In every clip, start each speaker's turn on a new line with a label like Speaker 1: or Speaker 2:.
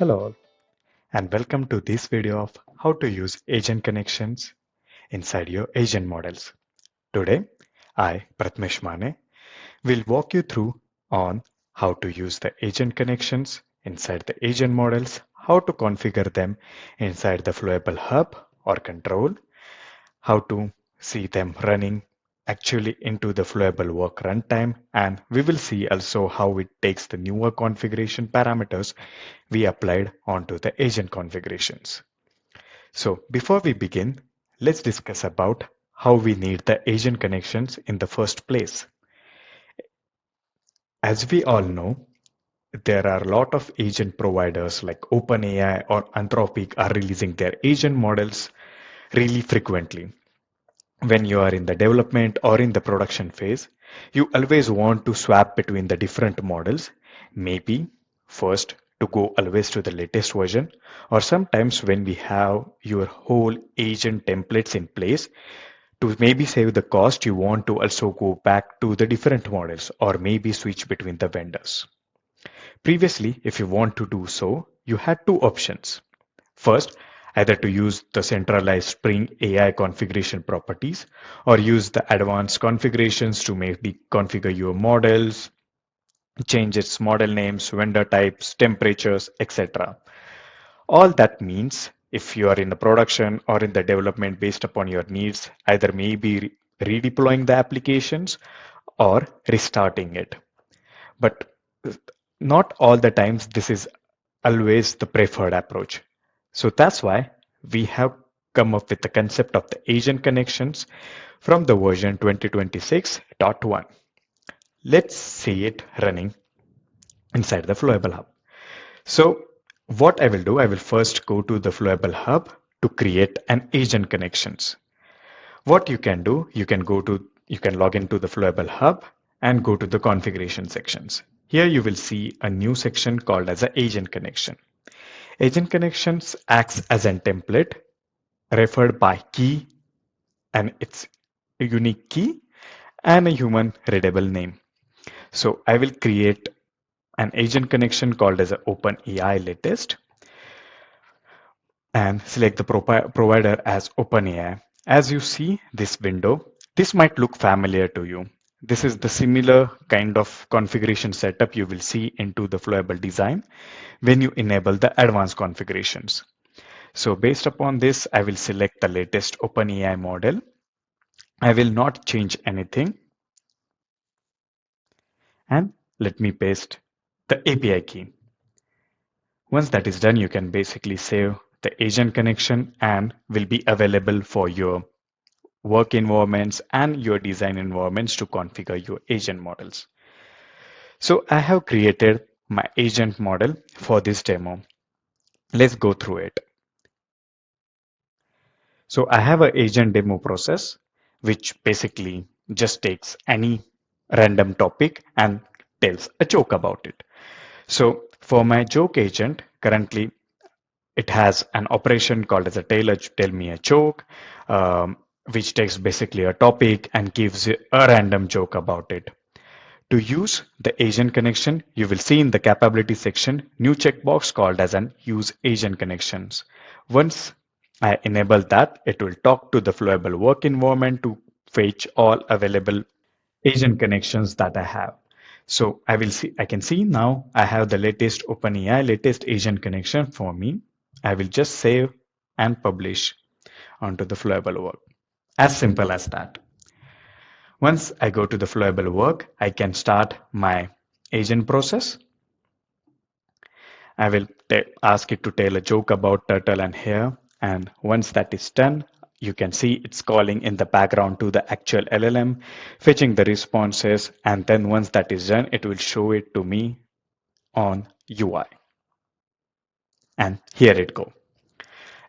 Speaker 1: Hello all, and welcome to this video of how to use agent connections inside your agent models. Today, I, Prathamesh Mane, will walk you through on how to use the agent connections inside the agent models, how to configure them inside the Flowable Hub or control, how to see them running actually into the Flowable Work runtime, and we will see also how it takes the newer configuration parameters we applied onto the agent configurations. So before we begin, let's discuss about how we need the agent connections in the first place. As we all know, there are a lot of agent providers like OpenAI or Anthropic are releasing their agent models really frequently. When you are in the development or in the production phase, you always want to swap between the different models, maybe first to go always to the latest version, or sometimes when we have your whole agent templates in place, to maybe save the cost, you want to also go back to the different models or maybe switch between the vendors. Previously, if you want to do so, you had two options. First, either to use the centralized Spring AI configuration properties or use the advanced configurations to maybe configure your models, change its model names, vendor types, temperatures, etc. All that means if you are in the production or in the development based upon your needs, either maybe redeploying the applications or restarting it. But not all the times this is always the preferred approach. So that's why we have come up with the concept of the agent connections from the version 2026.1. Let's see it running inside the Flowable Hub. So what I will do, I will first go to the Flowable Hub to create an agent connections. What you can do, you can log into the Flowable Hub and go to the configuration sections. Here you will see a new section called as an agent connection. Agent connections acts as a template referred by key and its unique key and a human readable name. So I will create an agent connection called as an OpenAI latest and select the provider as OpenAI. As you see this window, this might look familiar to you. This is the similar kind of configuration setup you will see into the Flowable Design when you enable the advanced configurations. So based upon this, I will select the latest OpenAI model. I will not change anything. And let me paste the API key. Once that is done, you can basically save the agent connection and will be available for your work environments and your design environments to configure your agent models. So I have created my agent model for this demo. Let's go through it. So I have an agent demo process, which basically just takes any random topic and tells a joke about it. So for my joke agent, currently it has an operation called as a tell me a joke, which takes basically a topic and gives a random joke about it. To use the agent connection, you will see in the capability section new checkbox called as an use agent connections. Once I enable that, it will talk to the Flowable Work environment to fetch all available agent connections that I have. So I can see now I have the latest OpenAI latest agent connection for me. I will just save and publish onto the Flowable Work. As simple as that. Once I go to the Flowable Work, I can start my agent process. I will ask it to tell a joke about turtle and hare. And once that is done, you can see it's calling in the background to the actual LLM, fetching the responses. And then once that is done, it will show it to me on UI. And here it go.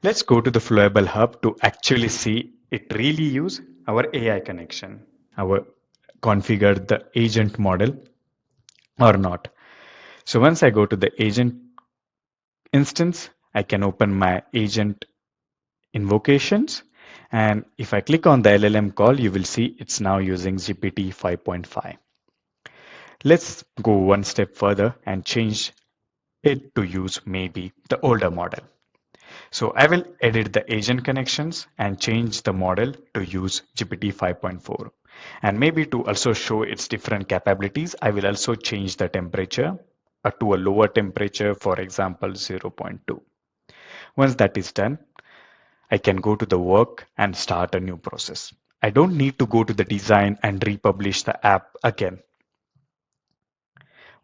Speaker 1: Let's go to the Flowable Hub to actually see it really use our AI connection, our configure the agent model or not. So once I go to the agent instance, I can open my agent invocations. And if I click on the LLM call, you will see it's now using GPT 5.5. Let's go one step further and change it to use maybe the older model. So I will edit the agent connections and change the model to use GPT 5.4. And maybe to also show its different capabilities, I will also change the temperature to a lower temperature, for example, zero point 0.2. Once that is done, I can go to the work and start a new process. I don't need to go to the design and republish the app again.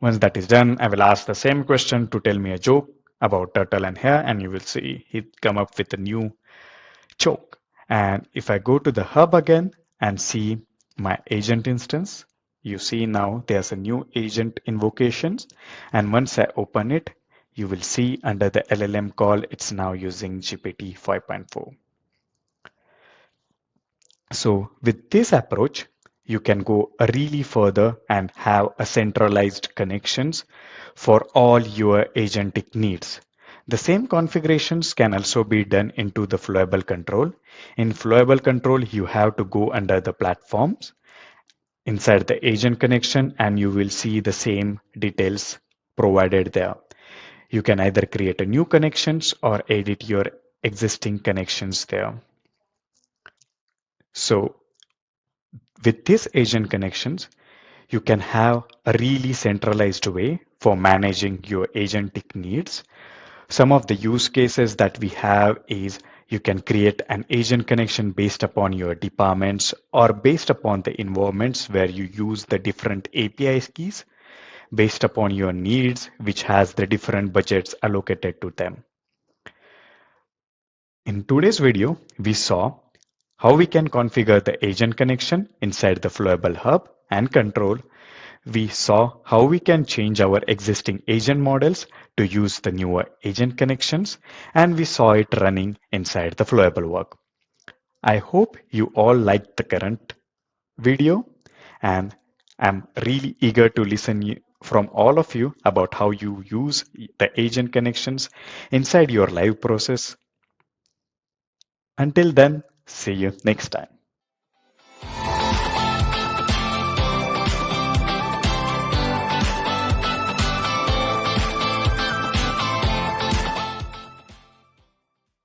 Speaker 1: Once that is done, I will ask the same question to tell me a joke about turtle and hare, and you will see it come up with a new joke. And if I go to the hub again and see my agent instance, you see now there's a new agent invocations. And once I open it, you will see under the LLM call, it's now using GPT 5.4. So with this approach, you can go really further and have a centralized connections for all your agentic needs. The same configurations can also be done into the Flowable Control. In Flowable Control, you have to go under the platforms inside the agent connection and you will see the same details provided there. You can either create a new connections or edit your existing connections there. So with these agent connections, you can have a really centralized way for managing your agentic needs. Some of the use cases that we have is you can create an agent connection based upon your departments or based upon the environments where you use the different API keys based upon your needs, which has the different budgets allocated to them. In today's video, we saw how we can configure the agent connection inside the Flowable Hub and control. We saw how we can change our existing agent models to use the newer agent connections, and we saw it running inside the Flowable Work. I hope you all liked the current video, and I'm really eager to listen from all of you about how you use the agent connections inside your live process. Until then, see you next time.